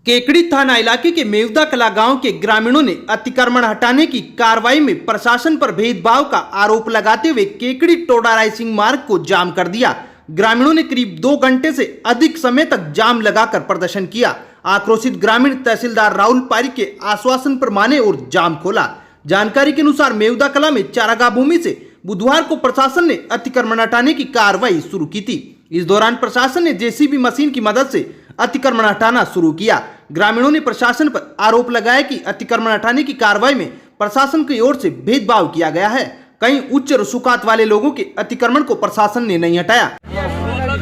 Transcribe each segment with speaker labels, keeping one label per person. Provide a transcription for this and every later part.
Speaker 1: केकड़ी थाना इलाके के मेवदा कला गांव के ग्रामीणों ने अतिक्रमण हटाने की कार्रवाई में प्रशासन पर भेदभाव का आरोप लगाते हुए केकड़ी टोडा रायसिंह मार्ग को जाम कर दिया। ग्रामीणों ने करीब 2 घंटे से अधिक समय तक जाम लगाकर प्रदर्शन किया। आक्रोशित ग्रामीण तहसीलदार राहुल पारिक के आश्वासन पर माने और जाम खोला। जानकारी के अनुसार मेवदा कला में चारागाह भूमि से बुधवार को प्रशासन ने अतिक्रमण हटाने की कार्रवाई शुरू की थी। इस दौरान प्रशासन ने जेसीबी मशीन की मदद से अतिक्रमण हटाना शुरू किया। ग्रामीणों ने प्रशासन पर आरोप लगाया कि अतिक्रमण हटाने की कार्रवाई में प्रशासन की ओर से भेदभाव किया गया है। कई उच्च रसूखात वाले लोगों के अतिक्रमण को प्रशासन ने नहीं हटाया।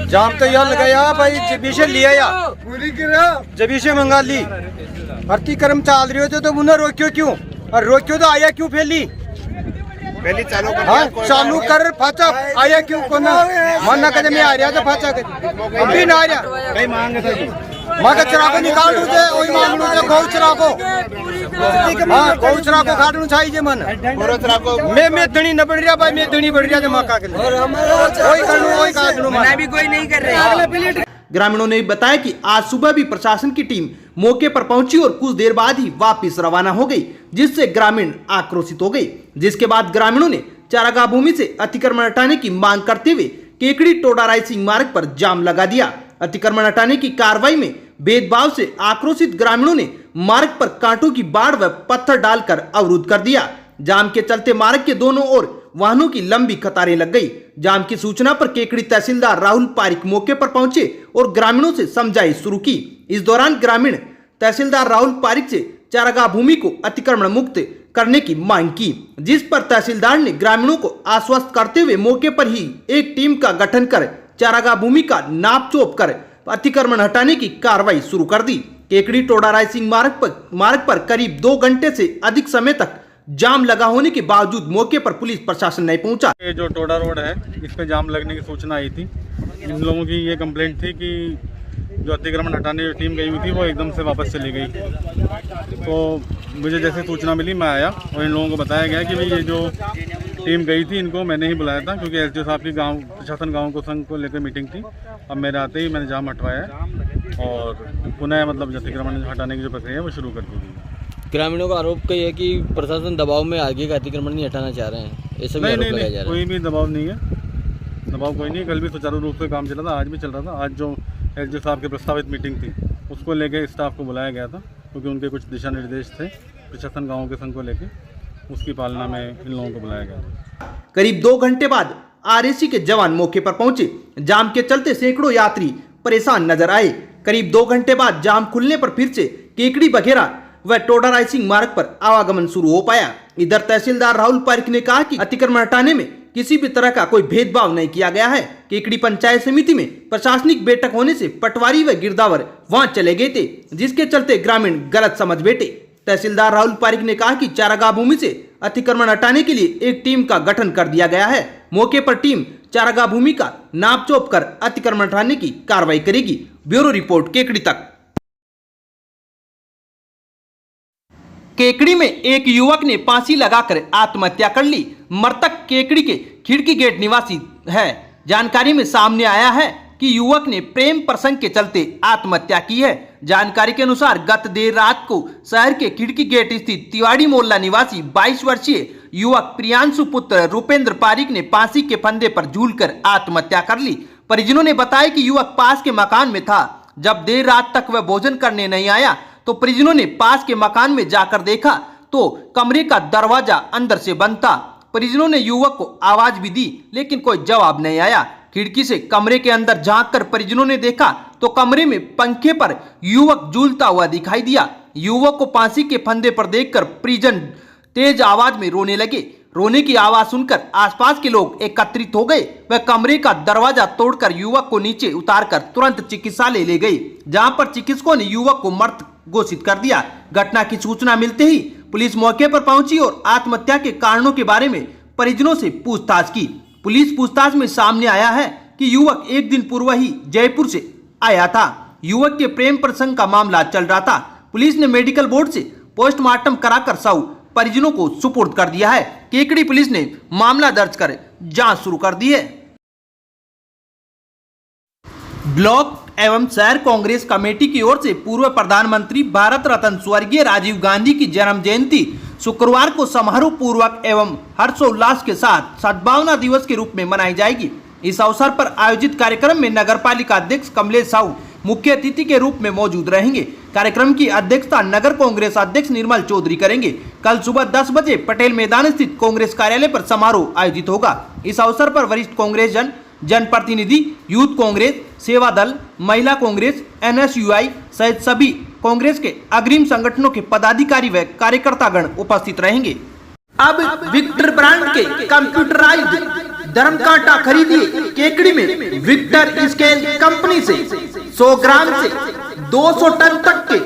Speaker 2: जाम तो यार लगाया भाई, जबी से लिया या जबी से मंगा ली। अतिक्रम चल रही हो तो उन्हें रोक्यो क्यों, और रोक्यो तो आया क्यों पहली चालू कर फाचा आया क्यों को ना मन करे मैं आ रहा तो फाचा अभी ना आ रहा कई मांग मां का चरा को निकाल दो दे ओई मांग लो जो गौ चरा को हां गौ चरा को काटनु चाहिए मन गोरो चरा को मैं धणी न बढ़ रहा भाई, मैं धणी बढ़ रहा है मक्का के और हमारा ओई करनु ओई काटनु मैं भी कोई नहीं कर रहे।
Speaker 1: ग्रामीणों ने बताया कि आज सुबह भी प्रशासन की टीम मौके पर पहुंची और कुछ देर बाद ही वापस रवाना हो गई, जिससे ग्रामीण आक्रोशित हो गए। जिसके बाद ग्रामीणों ने चारागाह भूमि से अतिक्रमण हटाने की मांग करते हुए केकड़ी टोडा रायसिंह मार्ग पर जाम लगा दिया। अतिक्रमण हटाने की कार्रवाई में भेदभाव से आक्रोशित ग्रामीणों ने मार्ग पर कांटों की बाढ़ व पत्थर डालकर अवरुद्ध कर दिया। जाम के चलते मार्ग के दोनों ओर वाहनों की लंबी कतारें लग गई। जाम की सूचना पर केकड़ी तहसीलदार राहुल पारिक मौके पर पहुंचे और ग्रामीणों से समझाइश शुरू की। इस दौरान ग्रामीण तहसीलदार राहुल पारिक से चारागाह भूमि को अतिक्रमण मुक्त करने की मांग की, जिस पर तहसीलदार ने ग्रामीणों को आश्वस्त करते हुए मौके पर ही एक टीम का गठन कर चारागाह भूमि का नाप चोप कर अतिक्रमण हटाने की कार्रवाई शुरू कर दी। केकड़ी टोडा रायसिंह मार्ग पर करीब 2 घंटे से अधिक समय तक जाम लगा होने के बावजूद मौके पर पुलिस प्रशासन नहीं पहुंचा।
Speaker 3: ये जो टोडा रोड है, इस पे जाम लगने की सूचना आई थी। इन लोगों की ये कंप्लेंट थी कि जो अतिक्रमण हटाने की टीम गई हुई थी वो एकदम से वापस चली गई। तो मुझे जैसे सूचना मिली मैं आया और इन लोगों को बताया गया कि भाई ये जो टीम गई थी इनको मैंने ही बुलाया था, क्योंकि एसडीओ साहब की गांव प्रशासन गांव को संघ को लेकर मीटिंग थी। अब मेरे आते ही मैंने जाम हटवाया और पुनः मतलब अतिक्रमण हटाने की जो प्रक्रिया है वो शुरू कर दी गई।
Speaker 4: ग्रामीणों का आरोप कई है कि प्रशासन दबाव में आगे का अतिक्रमण नहीं हटाना चाह रहे हैं, ऐसा भी आरोप लगाया जा रहा है।
Speaker 3: कोई भी दबाव नहीं है, दबाव कोई नहीं। कल भी सुचारू रूप से काम चला था, आज भी चल रहा था। आज जो एसडीओ साहब की प्रस्तावित मीटिंग थी उसको लेके स्टाफ को बुलाया गया था, क्योंकि उनके कुछ दिशा निर्देश थे प्रशासन गाँव के संघ को लेके, उसकी पालना में इन लोगों को बुलाया गया था।
Speaker 1: करीब 2 घंटे बाद आरएसी के जवान मौके पर पहुंचे। जाम के चलते सैकड़ों यात्री परेशान नजर आए। करीब 2 घंटे बाद जाम खुलने पर फिर से केकड़ी बघेरा व टोडा रायसिंह मार्ग पर आवागमन शुरू हो पाया। इधर तहसीलदार राहुल पारिक ने कहा कि अतिक्रमण हटाने में किसी भी तरह का कोई भेदभाव नहीं किया गया है। केकड़ी पंचायत समिति में प्रशासनिक बैठक होने से पटवारी व गिरदावर वहां चले गए थे, जिसके चलते ग्रामीण गलत समझ बैठे। तहसीलदार राहुल पारिक ने कहा कि चारागाह भूमि से अतिक्रमण हटाने के लिए एक टीम का गठन कर दिया गया है। मौके पर टीम चारागाह भूमि का नाप चोप कर अतिक्रमण हटाने की कार्रवाई करेगी। ब्यूरो रिपोर्ट केकड़ी तक। केकड़ी में एक युवक ने फांसी लगाकर आत्महत्या कर ली। मृतक केकड़ी के खिड़की गेट निवासी है। जानकारी में सामने आया है कि युवक ने प्रेम प्रसंग के चलते आत्महत्या की है। जानकारी के अनुसार गत देर रात को शहर के खिड़की गेट स्थित तिवाड़ी मोहल्ला निवासी 22 वर्षीय युवक प्रियांशु पुत्र रूपेंद्र पारिक ने फांसी के फंदे पर झूलकर आत्महत्या कर ली। परिजनों ने बताया कि युवक पास के मकान में था। जब देर रात तक वह भोजन करने नहीं आया तो परिजनों ने पास के मकान में जाकर देखा तो कमरे का दरवाजा अंदर से बंद था। परिजनों ने युवक को आवाज भी दी, लेकिन कोई जवाब नहीं आया। खिड़की से कमरे के अंदर झांककर परिजनों ने देखा तो कमरे में पंखे पर युवक झूलता हुआ दिखाई दिया। युवक को फांसी के फंदे पर देखकर परिजन तेज आवाज में रोने लगे। रोने की आवाज सुनकर आसपास के लोग एकत्रित हो गए। वह कमरे का दरवाजा तोड़कर युवक को नीचे उतारकर तुरंत चिकित्सालय ले गए, जहां पर चिकित्सकों ने युवक को मृत घोषित कर दिया। घटना की सूचना मिलते ही पुलिस मौके पर पहुंची और आत्महत्या के कारणों के बारे में परिजनों से पूछताछ की। पुलिस पूछताछ में सामने आया है कि युवक एक दिन पूर्व ही जयपुर से आया था। युवक के प्रेम प्रसंग का मामला चल रहा था। पुलिस ने मेडिकल बोर्ड से पोस्टमार्टम कराकर शव परिजनों को सुपुर्द कर दिया है। केकड़ी पुलिस ने मामला दर्ज कर जांच शुरू कर दी है। ब्लॉक एवं शहर कांग्रेस कमेटी की ओर से पूर्व प्रधानमंत्री भारत रत्न स्वर्गीय राजीव गांधी की जन्म जयंती शुक्रवार को समारोह पूर्वक एवं हर्षोल्लास के साथ सद्भावना दिवस के रूप में मनाई जाएगी। इस अवसर पर आयोजित कार्यक्रम में नगरपालिका अध्यक्ष कमलेश साहू मुख्य अतिथि के रूप में मौजूद रहेंगे। कार्यक्रम की अध्यक्षता नगर कांग्रेस अध्यक्ष निर्मल चौधरी करेंगे। कल सुबह 10 बजे पटेल मैदान स्थित कांग्रेस कार्यालय पर समारोह आयोजित होगा। इस अवसर पर वरिष्ठ कांग्रेस जनप्रतिनिधि, यूथ कांग्रेस, सेवा दल, महिला कांग्रेस, NSUI सहित सभी कांग्रेस के अग्रिम संगठनों के पदाधिकारी व कार्यकर्तागण उपस्थित रहेंगे। अब विक्टर ब्रांड के कंप्यूटराइज्ड धर्म कांटा खरीदिए केकड़ी में विक्टर स्केल कंपनी से 100 ग्राम से 200 टन तक के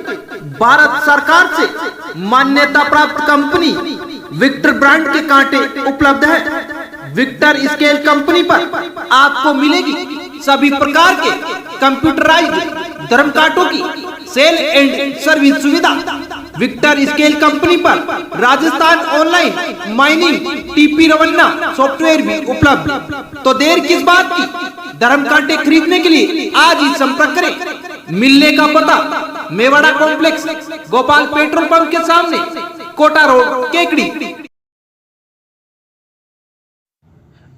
Speaker 1: भारत सरकार से मान्यता प्राप्त कंपनी विक्टर ब्रांड के कांटे उपलब्ध है। विक्टर स्केल कंपनी पर आपको मिलेगी सभी प्रकार के कंप्यूटराइज्ड धर्म कांटों की सेल एंड सर्विस सुविधा। विक्टर स्केल कंपनी पर Rajasthan online mining TP Revanna software भी उपलब्ध। तो देर किस बात की, धर्म कांटे खरीदने के लिए आज ही संपर्क करें। मिलने का पता Mewara complex, Gopal petrol pump के सामने, कोटा रोड, केकड़ी।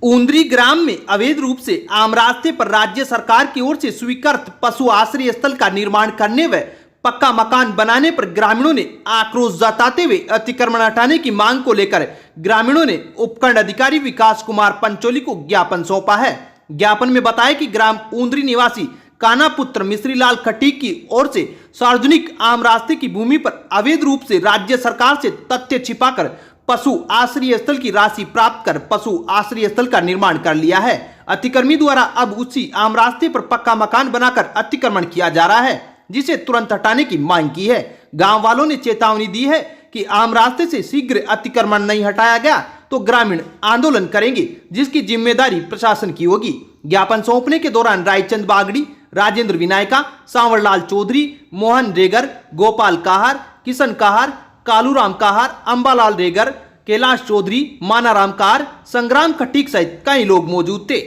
Speaker 1: ऊंद्री ग्राम में अवैध रूप से आम रास्ते पर राज्य सरकार की ओर से स्वीकृत पशु आश्रय स्थल का निर्माण करने व पक्का मकान बनाने पर ग्रामीणों ने आक्रोश जताते हुए अतिक्रमण हटाने की मांग को लेकर ग्रामीणों ने उपखंड अधिकारी विकास कुमार पंचोली को ज्ञापन सौंपा है। ज्ञापन में बताया कि ग्राम ऊंद्री निवासी काना पुत्र मिश्रीलाल खटीक की ओर से सार्वजनिक आम रास्ते की भूमि पर अवैध रूप से राज्य सरकार से तथ्य छिपाकर पशु आश्रय स्थल की राशि प्राप्त कर पशु आश्रय स्थल का निर्माण कर लिया है। अतिक्रमी द्वारा अब उसी आम रास्ते पर पक्का मकान बनाकर अतिक्रमण किया जा रहा है, जिसे तुरंत हटाने की मांग की है। गांव वालों ने चेतावनी दी है कि आम रास्ते से शीघ्र अतिक्रमण नहीं हटाया गया तो ग्रामीण आंदोलन करेंगे, जिसकी जिम्मेदारी प्रशासन की होगी। ज्ञापन सौंपने के दौरान रायचंद बागड़ी, राजेंद्र विनायका, सांवरलाल चौधरी, मोहन रेगर, गोपाल काहार, किशन काहार, कालूराम काहार, अंबालाल रेगर, कैलाश चौधरी, मानाराम काहार, संग्राम खटीक सहित कई लोग मौजूद थे।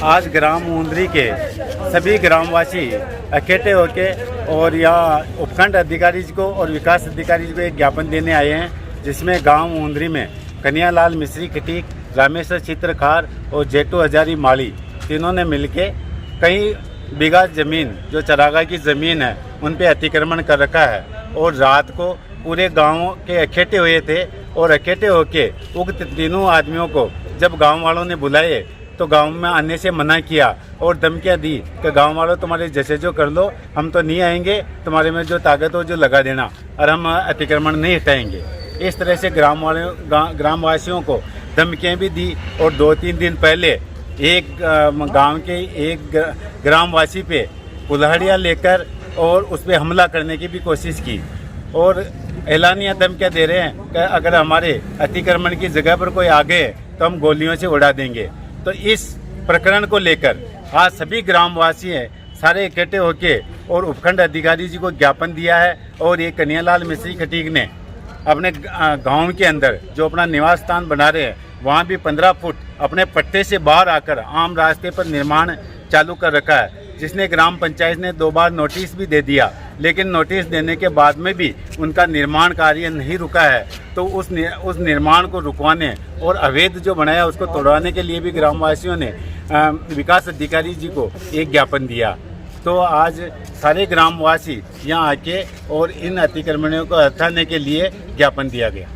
Speaker 5: आज ग्राम ऊंद्री के सभी ग्रामवासी इकट्ठे होके और यहाँ उपखंड अधिकारी जी को और विकास अधिकारी जी को एक ज्ञापन देने आए हैं, जिसमें गांव ऊंद्री में कन्हैयालाल मिश्री खटीक, रामेश्वर चित्रकार और जेटू हजारी माली तीनों ने मिलके कई बीघा जमीन जो चरागाह की ज़मीन है उन पे अतिक्रमण कर रखा है। और रात को पूरे गाँव के इकट्ठे हुए थे और इकट्ठे होके उक्त तीनों आदमियों को जब गाँव वालों ने बुलाए तो गांव में आने से मना किया और धमकियां दी कि गांव वालों तुम्हारे जैसे जो कर लो, हम तो नहीं आएंगे, तुम्हारे में जो ताकत हो जो लगा देना और हम अतिक्रमण नहीं हटाएंगे। इस तरह से ग्रामवासियों को धमकियां भी दी। और 2-3 दिन पहले एक गांव के एक ग्रामवासी पे कुल्हाड़ियाँ लेकर और उस पर हमला करने की भी कोशिश की और एलानिया धमकियां दे रहे हैं कि अगर हमारे अतिक्रमण की जगह पर कोई आ गए तो हम गोलियों से उड़ा देंगे। तो इस प्रकरण को लेकर आज सभी ग्रामवासी हैं सारे इकट्ठे होके और उपखंड अधिकारी जी को ज्ञापन दिया है। और ये कन्हैयालाल मिश्री खटीक ने अपने गांव के अंदर जो अपना निवास स्थान बना रहे हैं वहाँ भी 15 फुट अपने पट्टे से बाहर आकर आम रास्ते पर निर्माण चालू कर रखा है, जिसने ग्राम पंचायत ने 2 बार नोटिस भी दे दिया, लेकिन नोटिस देने के बाद में भी उनका निर्माण कार्य नहीं रुका है। तो उस निर्माण को रुकवाने और अवैध जो बनाया उसको तोड़वाने के लिए भी ग्रामवासियों ने विकास अधिकारी जी को एक ज्ञापन दिया। तो आज सारे ग्रामवासी यहाँ आके और इन अतिक्रमणों को हटाने के लिए ज्ञापन दिया गया।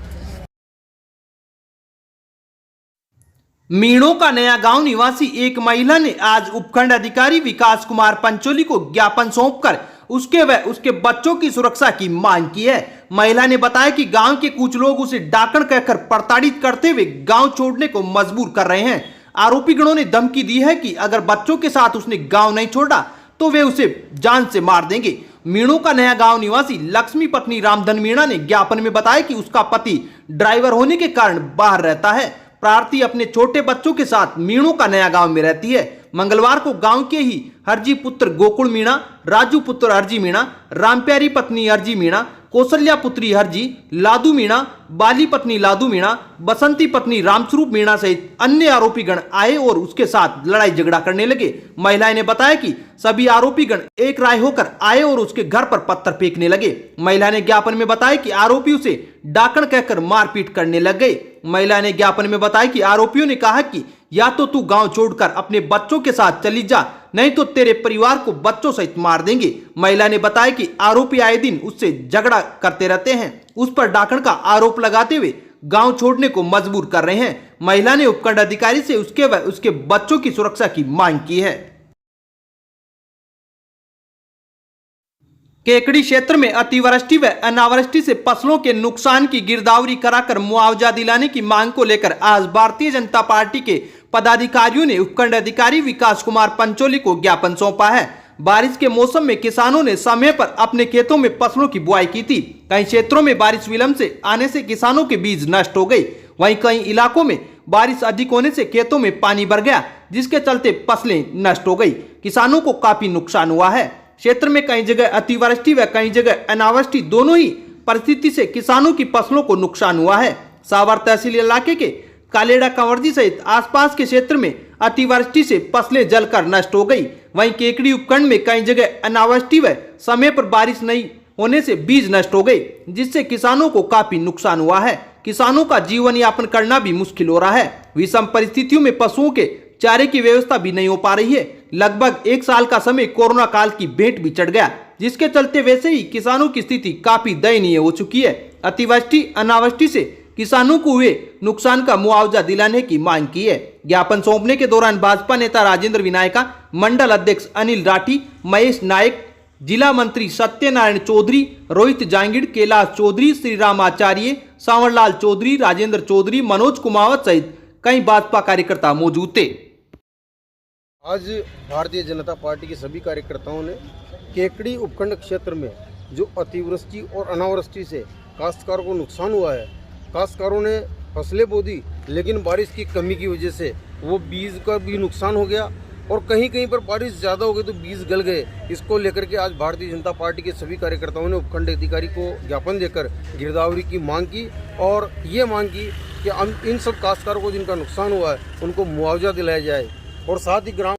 Speaker 1: मीणों का नया गांव निवासी एक महिला ने आज उपखंड अधिकारी विकास कुमार पंचोली को ज्ञापन सौंपकर उसके व उसके बच्चों की सुरक्षा की मांग की है। महिला ने बताया कि गांव के कुछ लोग उसे डाकण कहकर प्रताड़ित करते हुए गांव छोड़ने को मजबूर कर रहे हैं। आरोपी गणों ने धमकी दी है कि अगर बच्चों के साथ उसने गांव नहीं छोड़ा तो वे उसे जान से मार देंगे। मीणों का नया गांव निवासी लक्ष्मी पत्नी रामधन मीणा ने ज्ञापन में बताया कि उसका पति ड्राइवर होने के कारण बाहर रहता है। प्रार्थी अपने छोटे बच्चों के साथ मीणों का नया गांव में रहती है। मंगलवार को गांव के ही हरजी पुत्र गोकुल मीणा, राजू पुत्र हरजी मीणा, रामप्यारी पत्नी हरजी मीणा, कौशल्या पुत्री हरजी, लादू मीणा, बाली पत्नी लादू मीणा, बसंती पत्नी रामस्वरूप मीणा सहित अन्य आरोपीगण आए और उसके साथ लड़ाई झगड़ा करने लगे। महिलाएं ने बताया कि सभी आरोपीगण एक राय होकर आए और उसके घर पर पत्थर फेंकने लगे। महिला ने ज्ञापन में बताया कि आरोपी उसे डाकण कहकर मारपीट करने लग गए। महिला ने ज्ञापन में बताया कि आरोपियों ने कहा कि या तो तू गांव छोड़कर अपने बच्चों के साथ चली जा, नहीं तो तेरे परिवार को बच्चों सहित मार देंगे। महिला ने बताया कि आरोपी आए दिन उससे झगड़ा करते रहते हैं, उस पर डाकण का आरोप लगाते हुए गांव छोड़ने को मजबूर कर रहे हैं। महिला ने उपखंड अधिकारी से उसके व उसके बच्चों की सुरक्षा की मांग की है। केकड़ी क्षेत्र में अतिवृष्टि व अनावृष्टि से फसलों के नुकसान की गिरदावरी कराकर मुआवजा दिलाने की मांग को लेकर आज भारतीय जनता पार्टी के पदाधिकारियों ने उपखंड अधिकारी विकास कुमार पंचोली को ज्ञापन सौंपा है। बारिश के मौसम में किसानों ने समय पर अपने खेतों में फसलों की बुआई की थी। कई क्षेत्रों में बारिश विलंब से आने से किसानों के बीज नष्ट हो गई। वहीं कई इलाकों में बारिश अधिक होने से खेतों में पानी भर गया, जिसके चलते फसलें नष्ट हो गई। किसानों को काफी नुकसान हुआ है। क्षेत्र में कई जगह अतिवृष्टि व कई जगह अनावृष्टि दोनों ही परिस्थिति से किसानों की फसलों को नुकसान हुआ है। सावर तहसील इलाके के कालेड़ा कंवरजी सहित आसपास के क्षेत्र में अतिवृष्टि से फसलें जलकर नष्ट हो गई। वहीं केकड़ी उपखंड में कई जगह अनावृष्टि व समय पर बारिश नहीं होने से बीज नष्ट हो गए, जिससे किसानों को काफी नुकसान हुआ है। किसानों का जीवन यापन करना भी मुश्किल हो रहा है। विषम परिस्थितियों में पशुओं के चारे की व्यवस्था भी नहीं हो पा रही है। लगभग 1 साल का समय कोरोना काल की भेंट भी चढ़ गया, जिसके चलते वैसे ही किसानों की स्थिति काफी दयनीय हो चुकी है। अतिवृष्टि अनावृष्टि से किसानों को हुए नुकसान का मुआवजा दिलाने की मांग की है। ज्ञापन सौंपने के दौरान भाजपा नेता राजेंद्र विनायका, मंडल अध्यक्ष अनिल राठी, महेश नायक, जिला मंत्री सत्यनारायण चौधरी, रोहित जांगिड़, कैलाश चौधरी, श्रीराम आचार्य, सांवरलाल चौधरी, राजेंद्र चौधरी, मनोज कुमावत सहित कई भाजपा कार्यकर्ता मौजूद थे।
Speaker 2: आज भारतीय जनता पार्टी के सभी कार्यकर्ताओं ने केकड़ी उपखंड क्षेत्र में जो अतिवृष्टि और अनावृष्टि से काश्तकारों को नुकसान हुआ है, काश्तकारों ने फसलें बो दी, लेकिन बारिश की कमी की वजह से वो बीज का भी नुकसान हो गया और कहीं कहीं पर बारिश ज़्यादा हो गई तो बीज गल गए। इसको लेकर के आज भारतीय जनता पार्टी के सभी कार्यकर्ताओं ने उपखंड अधिकारी को ज्ञापन देकर गिरदावरी की मांग की और ये मांग की कि इन सब काश्तकारों को जिनका नुकसान हुआ है उनको मुआवजा दिलाया जाए और साथ ही ग्राम